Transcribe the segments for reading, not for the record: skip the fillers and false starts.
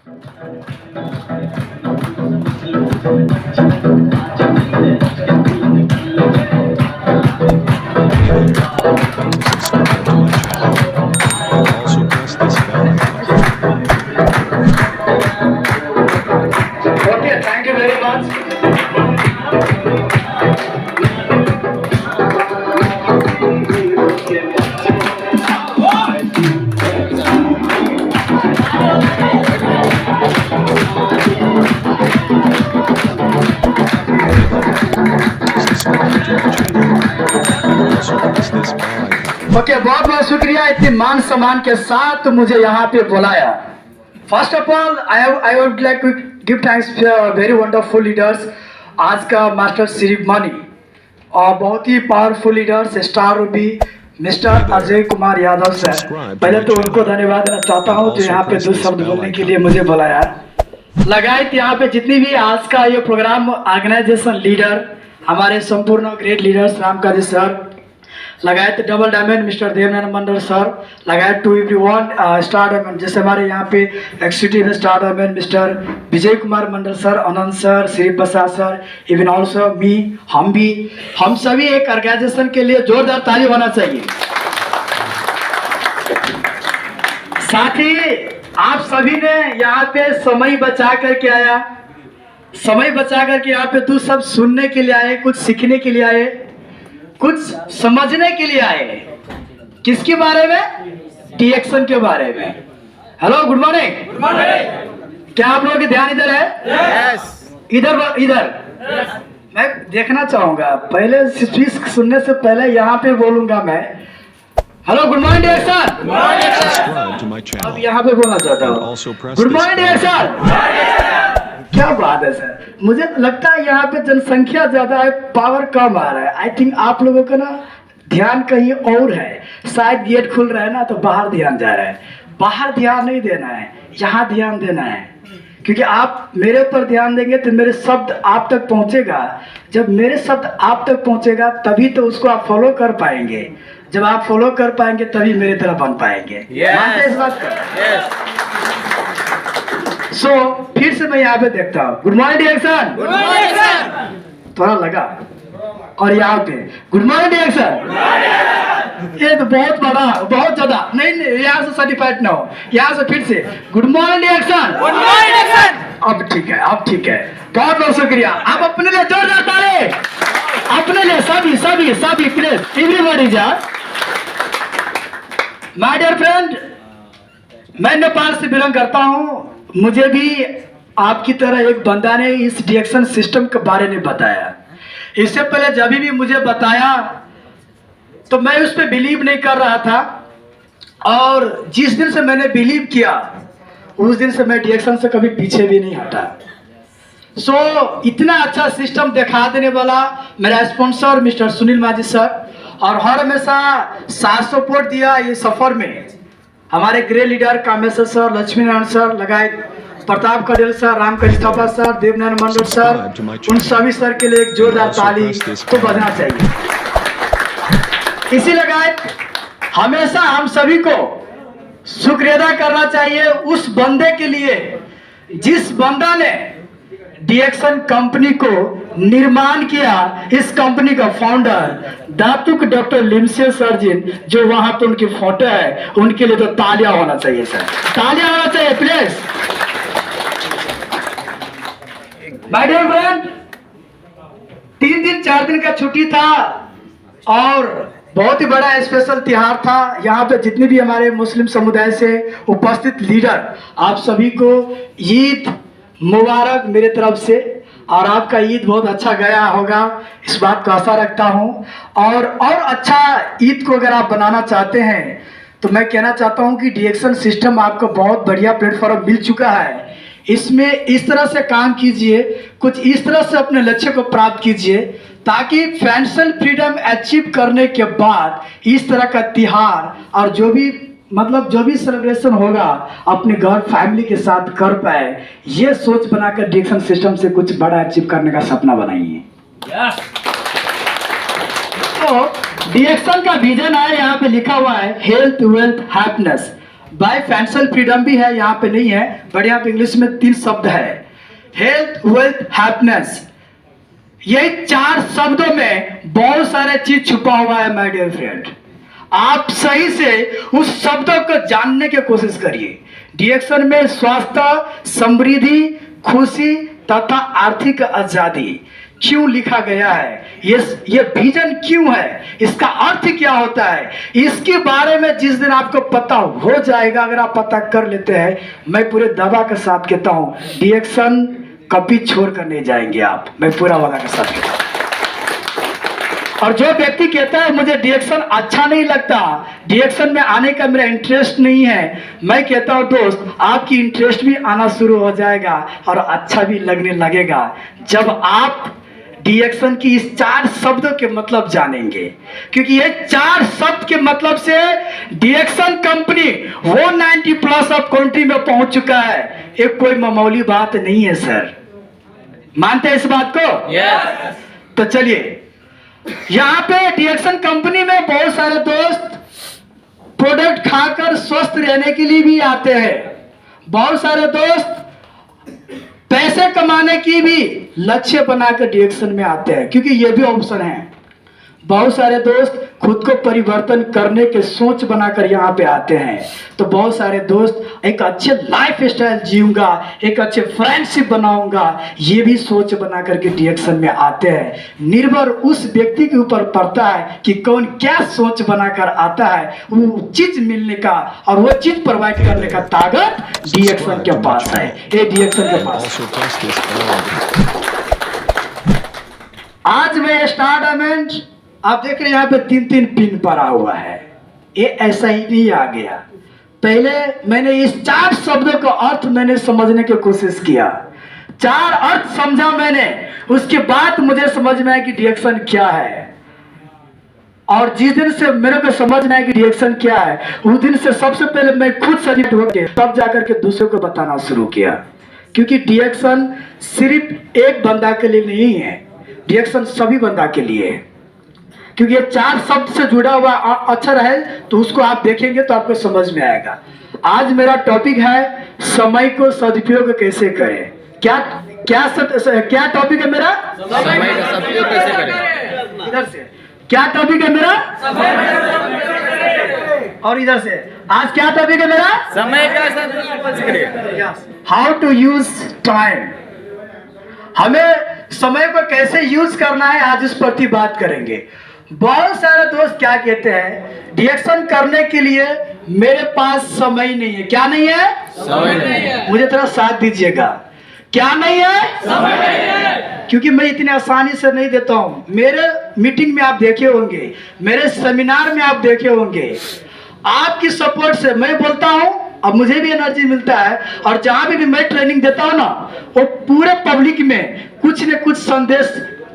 Also press this bell icon. Okay, thank you very much. Subscribe to my channel. Also press this bell icon. Okay बहुत बहुत शुक्रिया इतने मान सम्मान के साथ मुझे यहाँ पे बुलाया। First of all I would like to give thanks very wonderful leaders. आज का मास्टर श्रीमानी और बहुत ही powerful leaders star ruby mister Ajay Kumar Yadav sir, पहले तो उनको धन्यवाद देना चाहता हूँ जो यहाँ पे दो शब्द बोलने के लिए मुझे बुलाया। लगायत यहाँ पे जितनी भी आज का ये प्रोग्राम ऑर्गेनाइजेशन लीडर हमारे संपूर्ण ग्रेट लीडर्स रामकाजी सर, लगायत डबल डायमंड मिस्टर देवनारायण मंडल सर, लगायत टू एवरीवन स्टार डायमंड जैसे हमारे यहाँ पे executive star diamond mister Vijay Kumar Mandal sir, अनंत sir, Shri Prasad sir, even also मी, हम सभी एक ऑर्गेनाइजेशन के लिए जोरदार ताली होना चाहिए। साथ ही आप सभी ने यहाँ पे समय बचा करके आया, समय बचा करके यहाँ पे तू सब सुनने के लिए आए, कुछ सीखने के लिए आए, कुछ समझने के लिए आए। किसके बारे में? डीएक्शन के बारे में। Hello good morning. Good morning. क्या आप लोगों की ध्यान इधर है? यस। इधर मैं देखना चाहूंगा, पहले स्पीच सुनने से पहले यहाँ पे बोलूंगा मैं hello good morning D action. Subscribe to my अब channel. यहाँ पे बोलना चाहता And हूँ also press good this morning bell डीएक्शन। क्या बात है सर, मुझे लगता है यहाँ पे जनसंख्या ज्यादा है, पावर कम आ रहा है। आई थिंक आप लोगों का ना ध्यान कहीं और है, शायद गेट खुल रहा है ना तो बाहर ध्यान जा रहा है। बाहर ध्यान नहीं देना है, यहाँ ध्यान देना है, क्योंकि आप मेरे ऊपर ध्यान देंगे तो मेरे शब्द आप तक पहुंचेगा। जब मेरे शब्द आप तक पहुंचेगा तभी तो उसको आप फॉलो कर पाएंगे। जब आप फॉलो कर पाएंगे तभी मेरे तरह बन पाएंगे। मानते हैं इस बात को? सो फिर से मैं यहाँ पे देखता हूँ good morning D action. Good morning sir. थोड़ा लगा और यहाँ पे गुड मॉर्निंग डीएक्शन। ये तो बहुत बड़ा, बहुत ज्यादा नहीं, यहाँ से सर्टिफाइड ना हो, यहाँ से फिर से good morning D action. Good morning D action. अब ठीक है, अब ठीक है, बहुत बहुत शुक्रिया। आप अपने लिए जोरदार ताली, अपने लिए सभी प्लीज एवरीबॉडी जा। माय डियर फ्रेंड, मैं नेपाल से बिलोंग करता हूँ। मुझे भी आपकी तरह एक बंदा ने इस डीएक्शन सिस्टम के बारे में बताया। इससे पहले जब भी मुझे बताया तो मैं उस पर बिलीव नहीं कर रहा था, और जिस दिन से मैंने बिलीव किया उस दिन से मैं डीएक्शन से कभी पीछे भी नहीं हटा। सो इतना अच्छा सिस्टम दिखा देने वाला मेरा स्पॉन्सर मिस्टर सुनील माझी सर, और हर हमेशा साथ सपोर्ट दिया ये सफर में हमारे grey leader Kameshwar sir, Lakshmi Narayan sir, लगाए प्रताप कडेल सर, रामकृष्ण थापा सर, देवनारायण मंडल सर, उन सभी सर के लिए एक जोरदार ताली तो बजना चाहिए। इसी लगाए हमेशा हम सभी को शुक्रिया अदा करना चाहिए उस बंदे के लिए जिस बंदा ने डीएक्शन कंपनी को निर्माण किया। इस कंपनी का फाउंडर दातुक डॉक्टर लिमसे सर जी, जो वहां पे उनकी फोटो है, उनके लिए तो तालियां होना चाहिए सर, तालियां होना चाहिए प्लीज। माय डियर फ्रेंड, 3 दिन 4 दिन का छुट्टी था और बहुत ही बड़ा स्पेशल त्योहार था। यहाँ पे जितने भी हमारे मुस्लिम समुदाय से उपस्थित लीडर, आप सभी को ईद मुबारक मेरे तरफ से, और आपका ईद बहुत अच्छा गया होगा इस बात को आशा रखता हूँ। और अच्छा ईद को अगर आप बनाना चाहते हैं तो मैं कहना चाहता हूँ कि डीएक्शन सिस्टम आपको बहुत बढ़िया प्लेटफॉर्म मिल चुका है। इसमें इस तरह से काम कीजिए, कुछ इस तरह से अपने लक्ष्य को प्राप्त कीजिए, ताकि फाइनेंशियल फ्रीडम अचीव करने के बाद इस तरह का त्योहार और जो भी सेलिब्रेशन होगा अपने घर फैमिली के साथ कर पाए। ये सोच बनाकर डीएक्शन सिस्टम से कुछ बड़ा अचीव करने का सपना बनाइए। तो डीएक्शन का विजन है, यहाँ पे लिखा हुआ है health wealth happiness. By financial freedom भी है, यहाँ पे नहीं है, बट यहाँ पे इंग्लिश में 3 शब्द है, हेल्थ, वेल्थ, हैप्पीनेस। ये 4 शब्दों में बहुत सारे चीज छुपा हुआ है माय डियर फ्रेंड। आप सही से उस शब्दों को जानने की कोशिश करिए। डिएक्शन में स्वास्थ्य, समृद्धि, खुशी तथा आर्थिक आजादी क्यों लिखा गया है, ये विजन क्यों है, इसका अर्थ क्या होता है, इसके बारे में जिस दिन आपको पता हो जाएगा, अगर आप पता कर लेते हैं, मैं पूरे दावा के साथ कहता हूं डिएक्शन कभी छोड़ कर नहीं जाएंगे आप, मैं पूरा वादा के साथ कहता हूं। और जो व्यक्ति कहता है मुझे डिएक्शन अच्छा नहीं लगता, डिएक्शन में आने का मेरा इंटरेस्ट नहीं है, मैं कहता हूं दोस्त आपकी इंटरेस्ट भी आना शुरू हो जाएगा और अच्छा भी लगने लगेगा जब आप डिएक्शन की इस 4 शब्दों के मतलब जानेंगे। क्योंकि ये 4 शब्द के मतलब से डिएक्शन कंपनी 190+ ऑफ कंट्री में पहुंच चुका है। एक कोई मामूली बात नहीं है सर, मानते हैं इस बात को? Yes. तो चलिए, यहाँ पे डिएक्शन कंपनी में बहुत सारे दोस्त प्रोडक्ट खाकर स्वस्थ रहने के लिए भी आते हैं, बहुत सारे दोस्त पैसे कमाने की भी लक्ष्य बनाकर डिएक्शन में आते हैं, क्योंकि ये भी ऑप्शन है। बहुत सारे दोस्त खुद को परिवर्तन करने के सोच बनाकर यहाँ पे आते हैं, तो बहुत सारे दोस्त एक अच्छे लाइफ स्टाइल जीऊंगा, एक अच्छे फ्रेंडशिप बनाऊंगा, ये भी सोच बना करके डिएक्शन में आते हैं। निर्भर उस व्यक्ति के ऊपर पड़ता है कि कौन क्या सोच बनाकर आता है, वो चीज मिलने का और वो चीज प्रोवाइड करने का ताकत डिएक्शन के पास है। ये डिएक्शन के पास Also test this bag. आज मैं स्टार्टमेंट आप देख रहे हैं, यहाँ पे 3-3 पिन पड़ा हुआ है, ये ऐसा ही नहीं आ गया। पहले मैंने इस 4 शब्दों का अर्थ मैंने समझने की कोशिश किया, 4 अर्थ समझा मैंने, उसके बाद मुझे समझ में आया कि डिएक्शन क्या है। और जिस दिन से मेरे को समझ में आया कि डिएक्शन क्या है, उस दिन से सबसे पहले मैं खुद सरिट होके तब जाकर के दूसरों को बताना शुरू किया। क्योंकि डिएक्शन सिर्फ एक बंदा के लिए नहीं है, डिएक्शन सभी बंदा के लिए है। क्योंकि ये 4 शब्द से जुड़ा हुआ अक्षर है, तो उसको आप देखेंगे तो आपको समझ में आएगा। आज मेरा टॉपिक है समय को सदुपयोग कैसे करें। क्या टॉपिक है मेरा? समय का सदुपयोग कैसे करें। इधर से क्या टॉपिक है मेरा? और इधर से आज क्या टॉपिक है मेरा? समय का सदुपयोग कैसे करें। हाउ टू यूज टाइम, हमें समय को कैसे यूज करना है, आज इस प्रति बात करेंगे। बहुत सारे दोस्त क्या कहते हैं, डिएक्शन करने के लिए मेरे पास समय नहीं है। क्या नहीं है? समय नहीं है। मुझे थोड़ा साथ दीजिएगा, क्या नहीं है? समय नहीं है। क्योंकि मैं इतनी आसानी से नहीं देता हूं। मेरे मीटिंग में आप देखे होंगे, मेरे सेमिनार में आप देखे होंगे, आपकी सपोर्ट से मैं बोलता हूं, अब मुझे भी एनर्जी मिलता है, और जहां भी मैं ट्रेनिंग देता हूं ना, वो पूरे पब्लिक में कुछ न कुछ संदेश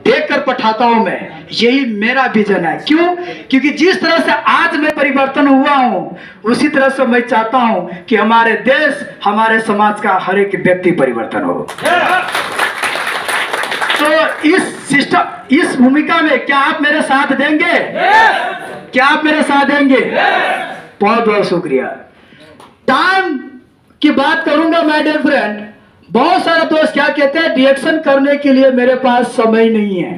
देकर पठाता हूं मैं। यही मेरा विजन है। क्यों? क्योंकि जिस तरह से आज मैं परिवर्तन हुआ हूं, उसी तरह से मैं चाहता हूं कि हमारे देश, हमारे समाज का हर एक व्यक्ति परिवर्तन हो। तो इस सिस्टम, इस भूमिका में क्या आप मेरे साथ देंगे? क्या आप मेरे साथ देंगे? बहुत बहुत शुक्रिया। टाइम की बात करूंगा माय डियर फ्रेंड। बहुत सारे दोस्त क्या कहते हैं, डिएक्शन करने के लिए मेरे पास समय नहीं है।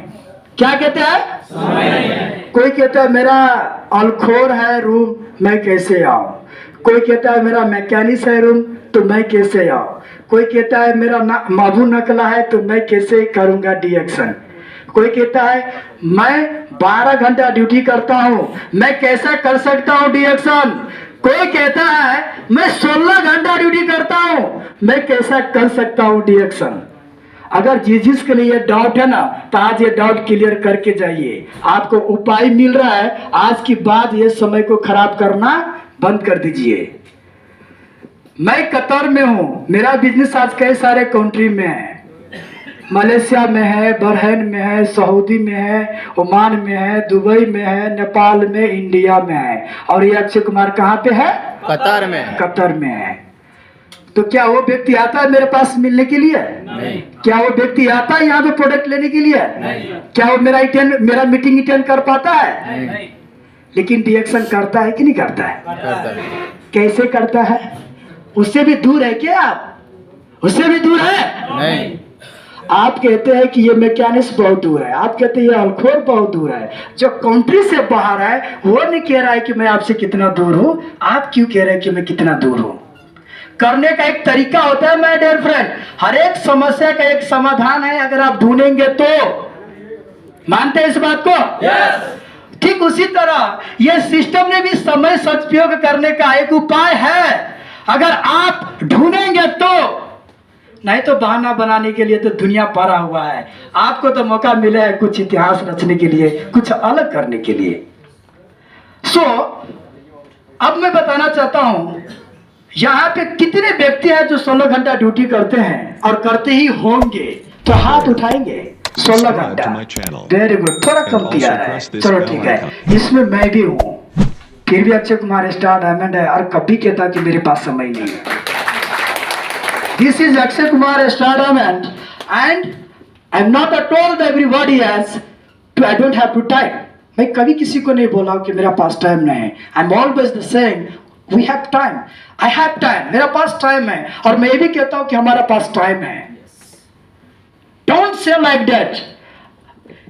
क्या कहते हैं? समय नहीं है। कोई कहता है मेरा अलखोर है रूम, मैं कैसे आऊं। कोई कहता है मेरा मैकेनिक है रूम, तो मैं कैसे आऊं। कोई कहता है मेरा माधु नकला है, तो मैं कैसे करूंगा डिएक्शन। कोई कहता है मैं 12 घंटा ड्यूटी करता हूं, मैं कैसा कर सकता हूं डिएक्शन। कोई कहता है मैं 16 घंटा ड्यूटी करता हूं, मैं कैसा कर सकता हूं डिएक्शन। अगर जिसके लिए डाउट है ना, तो आज ये डाउट क्लियर करके जाइए। आपको उपाय मिल रहा है, आज की बात ये समय को खराब करना बंद कर दीजिए। मैं कतर में हूं, मेरा बिजनेस आज कई सारे कंट्री में है, मलेशिया में है, बहरीन में है, सऊदी में है, ओमान में है, दुबई में है, नेपाल में, इंडिया में है। और ये अक्षय कुमार कहाँ पे है? कतार में। कतर में है। तो क्या वो व्यक्ति आता है मेरे पास मिलने के लिए? नहीं। क्या वो व्यक्ति आता है यहाँ पे प्रोडक्ट लेने के लिए? नहीं। क्या वो मेरा मीटिंग अटेंड कर पाता है? नहीं। लेकिन डिएक्शन करता है कि नहीं करता है? करता है। कैसे करता है? उससे भी दूर है क्या आप? उससे भी दूर है? नहीं। आप कहते हैं कि ये मैकेनिक्स बहुत दूर है, आप कहते हैं ये अल्खोर बहुत दूर है। जो कंट्री से बाहर है वो नहीं कह रहा है कि मैं आपसे कितना दूर हूं, आप क्यों कह रहे हैं कि मैं कितना दूर हूं? करने का एक तरीका होता है माय डियर फ्रेंड। हर एक समस्या का एक समाधान है, अगर आप ढूंढेंगे तो। मानते हैं इस बात को? yes. ठीक उसी तरह यह सिस्टम ने भी समय सदुपयोग करने का एक उपाय है, अगर आप ढूंढेंगे तो। नहीं तो बहाना बनाने के लिए तो दुनिया भरा हुआ है। आपको तो मौका मिला है कुछ इतिहास रचने के लिए, कुछ अलग करने के लिए। अब मैं बताना चाहता हूं, यहाँ पे कितने व्यक्ति हैं जो 16 घंटा ड्यूटी करते हैं और करते ही होंगे? तो हाथ उठाएंगे। 16 घंटा, वेरी गुड। थोड़ा कम किया है, चलो ठीक है। इसमें मैं भी हूँ, फिर भी अक्षय कुमार स्टार डायमंड है और कभी कहता कि मेरे पास समय नहीं है। This is Akshay Kumar Star Diamond, and I'm not at all that everybody has to. I don't have to time. मैं कभी किसी को नहीं बोला कि मेरा पास टाइम नहीं है। I'm always the same. We have time. I have time. मेरा पास टाइम है और मैं ये भी कहता हूँ कि हमारा पास टाइम है। Don't say like that.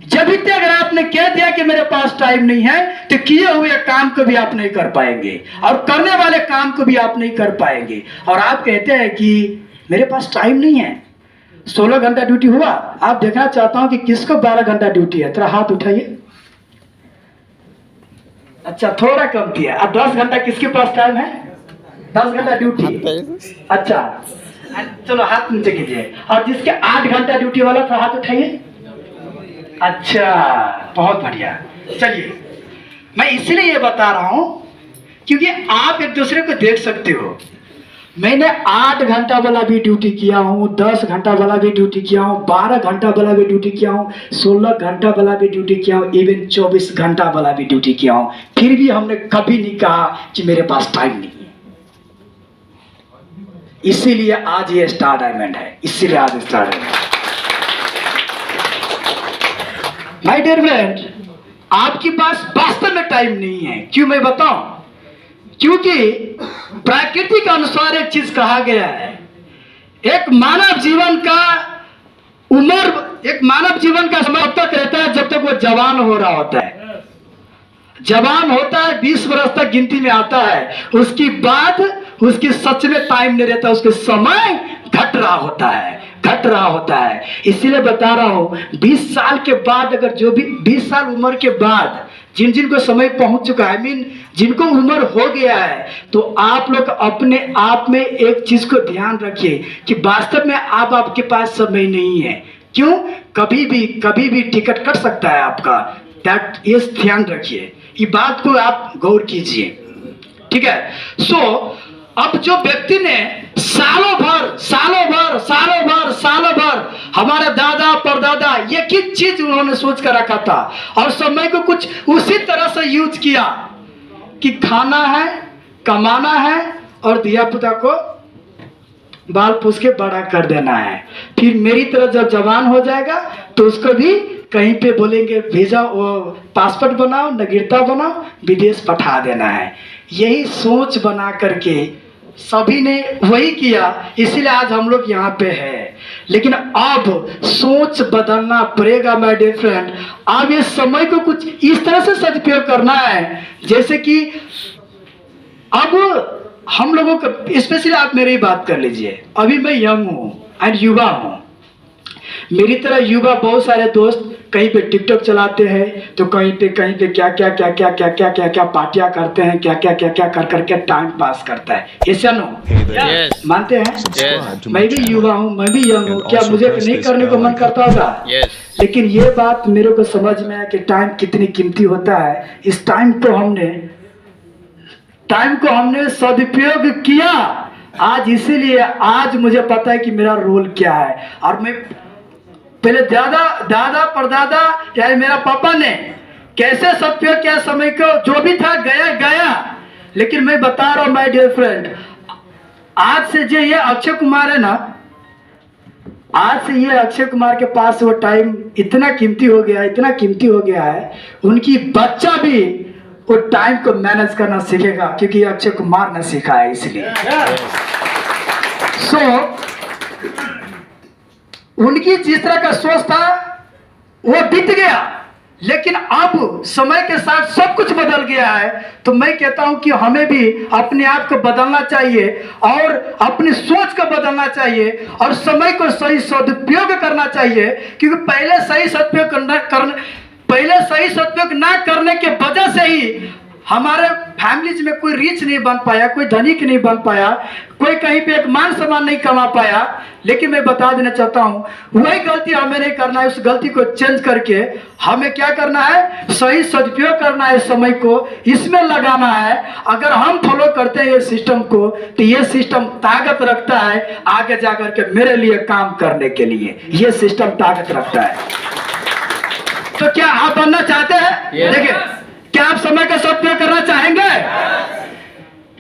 जब भी अगर आपने कह दिया कि मेरे पास टाइम नहीं है, तो किए हुए काम को भी आप नहीं कर पाएंगे और करने वाले काम को भी आप नहीं कर पाएंगे। और आप कहते हैं कि मेरे पास टाइम नहीं है। 16 घंटा ड्यूटी हुआ, आप देखना चाहता हूं कि किसको 12 घंटा ड्यूटी है। थोड़ा हाथ उठाइए। अच्छा, थोड़ा कम किया। अब 10 घंटा किसके पास टाइम है? 10 घंटा ड्यूटी। अच्छा, चलो हाथ नीचे कीजिए। और जिसके 8 घंटा ड्यूटी वाला था हाथ उठाइए। अच्छा, बहुत बढ़िया। चलिए, मैं इसलिए ये बता रहा हूं क्योंकि आप एक दूसरे को देख सकते हो। मैंने 8 घंटा वाला भी ड्यूटी किया हूँ, 10 घंटा वाला भी ड्यूटी किया हूँ, 12 घंटा वाला भी ड्यूटी किया हूँ, 16 घंटा वाला भी ड्यूटी किया हूँ, इवन 24 घंटा वाला भी ड्यूटी किया हूँ। फिर भी हमने कभी नहीं कहा कि मेरे पास टाइम नहीं है। इसीलिए आज ये स्टार डायमंड है, इसीलिए आज star diamond. My dear friend, आपके पास वास्तव में टाइम नहीं है। क्यों मैं बताऊं? क्योंकि प्रकृति के अनुसार एक चीज कहा गया है, एक मानव जीवन का उम्र, एक मानव जीवन का समय तब तक रहता है जब तक वो जवान हो रहा होता है। जवान होता है 20 वर्ष तक गिनती में आता है, उसके बाद उसकी सच में टाइम नहीं रहता, उसके समय घट रहा होता है, घट रहा होता है। इसीलिए बता रहा हूं, 20 साल के बाद, अगर जो भी 20 साल उम्र के बाद जिन जिनको समय पहुंच चुका है, जिनको उम्र हो गया है, तो आप लोग अपने आप में एक चीज को ध्यान रखिए कि वास्तव में आपके पास समय नहीं है। क्यों? कभी भी टिकट कट सकता है आपका। दैट ये ध्यान रखिए, ये बात को आप गौर कीजिए, ठीक है। अब जो व्यक्ति ने सालों भर हमारे दादा परदादा ये किस चीज उन्होंने सोच कर रखा था और समय को कुछ उसी तरह से यूज किया कि खाना है, कमाना है और दिया पुता को बाल पूछ के बड़ा कर देना है। फिर मेरी तरह जब जवान हो जाएगा तो उसको भी कहीं पे बोलेंगे भेजा, वो पासपोर्ट बनाओ, नागरिकता बनाओ, विदेश पठा देना है। यही सोच बना करके सभी ने वही किया, इसीलिए आज हम लोग यहाँ पे हैं। लेकिन अब सोच बदलना पड़ेगा माय डियर फ्रेंड। अब ये समय को कुछ इस तरह से सदुपयोग करना है जैसे कि अब हम लोगों को, स्पेशली आप मेरी बात कर लीजिए। अभी मैं यंग हूँ एंड युवा हूँ। मेरी तरह युवा बहुत सारे दोस्त कहीं पे टिकटॉक चलाते हैं, तो कहीं पे क्या पार्टियां करते हैं, क्या कर करके टाइम पास करता है। ऐसा नो Yes. मानते हैं? Yes. मैं भी युवा हूँ, मैं भी यंग हूँ, क्या मुझे नहीं करने को मन करता होगा? Yes. लेकिन ये बात मेरे को समझ में आया कि टाइम कितनी कीमती होता है। इस टाइम को हमने सदुपयोग किया आज, इसीलिए आज मुझे पता है कि मेरा रोल क्या है। और मैं पहले दादा परदादा या मेरा पापा ने कैसे सदुपयोग किया समय को, जो भी था गया। लेकिन मैं बता रहा हूं माय डियर फ्रेंड, आज से जो ये अक्षय कुमार है ना, आज से ये अक्षय कुमार के पास वो टाइम इतना कीमती हो गया है, उनकी बच्चा भी वो टाइम को मैनेज करना सीखेगा, क्योंकि अक्षय कुमार ने सीखा है इसलिए। सो उनकी जिस तरह का सोच था वो बीत गया, लेकिन अब समय के साथ सब कुछ बदल गया है। तो मैं कहता हूं कि हमें भी अपने आप को बदलना चाहिए और अपनी सोच को बदलना चाहिए और समय को सही सदुपयोग करना चाहिए, क्योंकि पहले सही सदुपयोग ना करने के वजह से ही हमारे फैमिलीज में कोई रिच नहीं बन पाया, कोई धनिक नहीं बन पाया, कोई कहीं पे एक मान सम्मान नहीं कमा पाया। लेकिन मैं बता देना चाहता हूँ, वही गलती हमें नहीं करना है। उस गलती को चेंज करके हमें क्या करना है, सही सदुपयोग करना है, समय को इसमें लगाना है। अगर हम फॉलो करते हैं ये सिस्टम को, तो ये सिस्टम ताकत रखता है आगे जाकर के मेरे लिए काम करने के लिए। ये सिस्टम ताकत रखता है। तो क्या आप बनना चाहते हैं? देखिए, क्या आप समय का सदुपयोग करना चाहेंगे?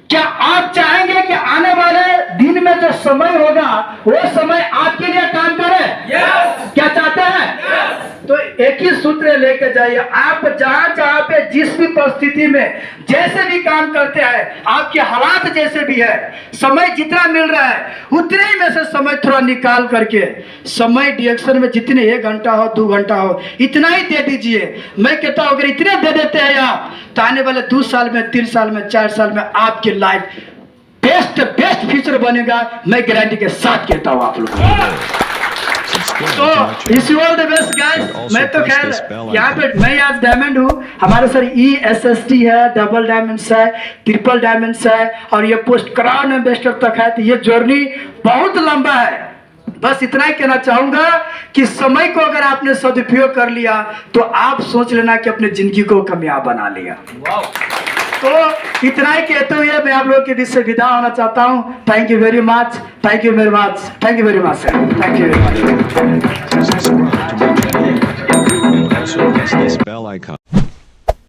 क्या आप चाहेंगे कि आने वाले दिन में जो समय होगा वो समय आपके लिए काम करे? क्या चाहते हैं? तो एक ही सूत्र लेके जाइए। आप जहां पे जिस भी परिस्थिति में जैसे भी काम करते हैं, आपके हालात जैसे भी है, समय जितना मिल रहा है उतने ही में से समय थोड़ा निकाल करके, समय डिएक्शन में जितने 1 घंटा हो 2 घंटा हो इतना ही दे दीजिए। मैं कहता हूं अगर इतने दे देते हैं आप, तो आने वाले 2 साल में, 3 साल में, 4 साल में आपकी लाइफ बेस्ट फ्यूचर बनेगा। मैं गारंटी के साथ कहता हूं आप लोगों को। तो इस ऑल द बेस्ट गाइस। मैं तो खैर यहाँ पे मैं आज डायमंड हूँ। हमारे सर ESST है, डबल डायमंड्स है, ट्रिपल डायमंड्स है और ये पोस्ट क्राउन एम्बेसडर तक है। तो ये जर्नी बहुत लंबा है। बस इतना ही कहना चाहूंगा कि समय को अगर आपने सदुपयोग कर लिया तो आप सोच लेना कि अपने जिंदगी को कामयाब बना लिया। तो इतना ही कहते हुए मैं आप लोगों के बीच से विदा होना चाहता हूँ। Thank you very much, thank you very much, thank you very much sir, thank you very much. Subscribe to my channel and also press this bell icon.